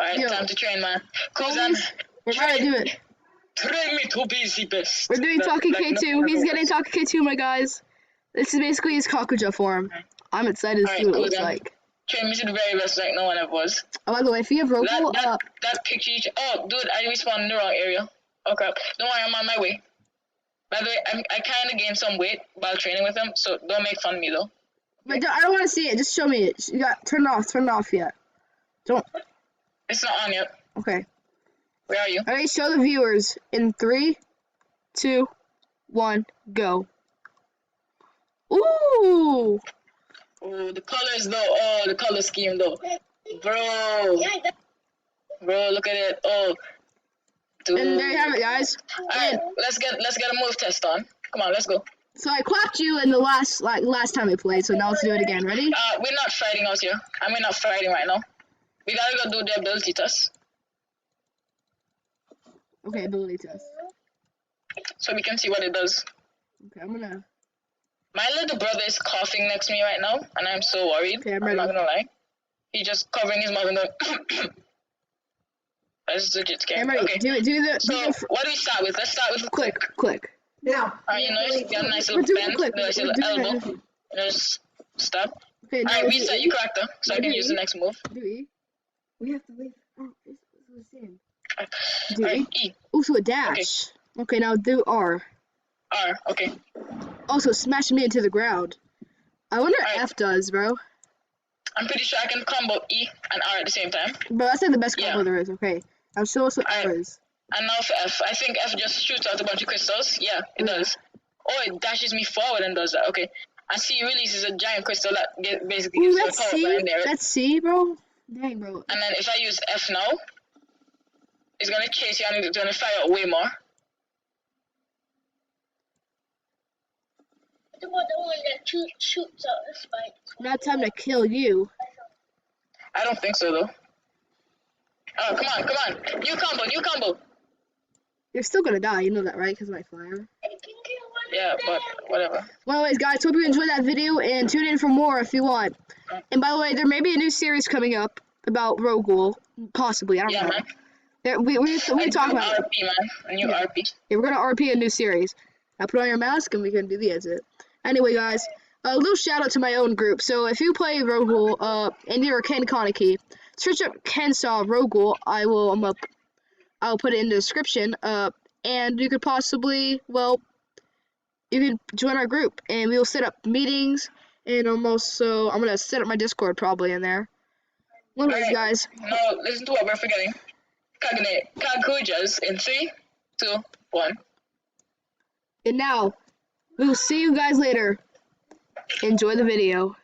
Alright, time to train, man. Kuzan, we're about to do it. train me to be the best. We're doing Talking K2. He's getting Talking K2, my guys. This is basically his kakuja form. I'm excited to see what it looks like. Train me to the very best like no one ever was. Oh, by the way, if you have Ro-Ghoul, that picture. Oh, dude, I respawned in the wrong area. Oh crap! Don't worry, I'm on my way. By the way, I kind of gained some weight while training with him, so don't make fun of me though. But I don't want to see it. Just show me it. You got turn it off yet. Don't. It's not on yet. Okay. Where are you? Alright, show the viewers in 3, 2, 1, go. Ooh. Oh, the colors though. Oh, the color scheme though. Bro, look at it. Oh. Dude. And there you have it, guys. Alright, let's get a move test on. Come on, let's go. So I clapped you in the last time we played, so now let's do it again. Ready? We're not fighting out here. I mean, not fighting right now. We gotta go do the ability test. Okay, ability test. So we can see what it does. Okay, I'm gonna... My little brother is coughing next to me right now, and I'm so worried. Okay, I'm ready. not gonna lie. He's just covering his mouth and going... That's legit scary. I'm ready. Okay. Do the what do we start with? Let's start with click. Now. Alright, you got a nice little bend, nice little elbow. Just stop. Okay, alright, reset your character, so I can use the next move. Do E. We have to leave. Oh, this was in. Do E. Also a dash. Okay, now do R. R, okay. Also, smash me into the ground. I wonder what F does, bro. I'm pretty sure I can combo E and R at the same time. Bro, that's like the best combo there is. Okay, I'll show us what R is. And now for F. I think F just shoots out a bunch of crystals. Yeah, it does. Oh, it dashes me forward and does that. Okay. And C releases a giant crystal that basically gives me a power line there. That's C, bro? Dang, bro. And then if I use F now, it's going to chase you and it's going to fire out way more. The one that shoots out the spikes. Now time to kill you. I don't think so, though. Oh, come on. New combo. You're still gonna die, you know that, right? Because of my fire. Yeah, but whatever. Well, anyways, guys, hope you enjoyed that video, and tune in for more if you want. And by the way, there may be a new series coming up about Ro-Ghoul. Possibly, I don't know. Man. We talk about RP, man. A new RP. Yeah, we're gonna RP a new series. Now put on your mask and we can do the exit. Anyway, guys, a little shout out to my own group. So if you play Ro-Ghoul, and you're a Ken Kaneki, search up KenSaw Ro-Ghoul. I'll put it in the description. And you could possibly, well, you could join our group and we will set up meetings. And so I'm gonna set up my Discord probably in there. Anyways, guys. No, listen to what we're forgetting. Kakujas in 3, 2, 1. And now, we will see you guys later. Enjoy the video.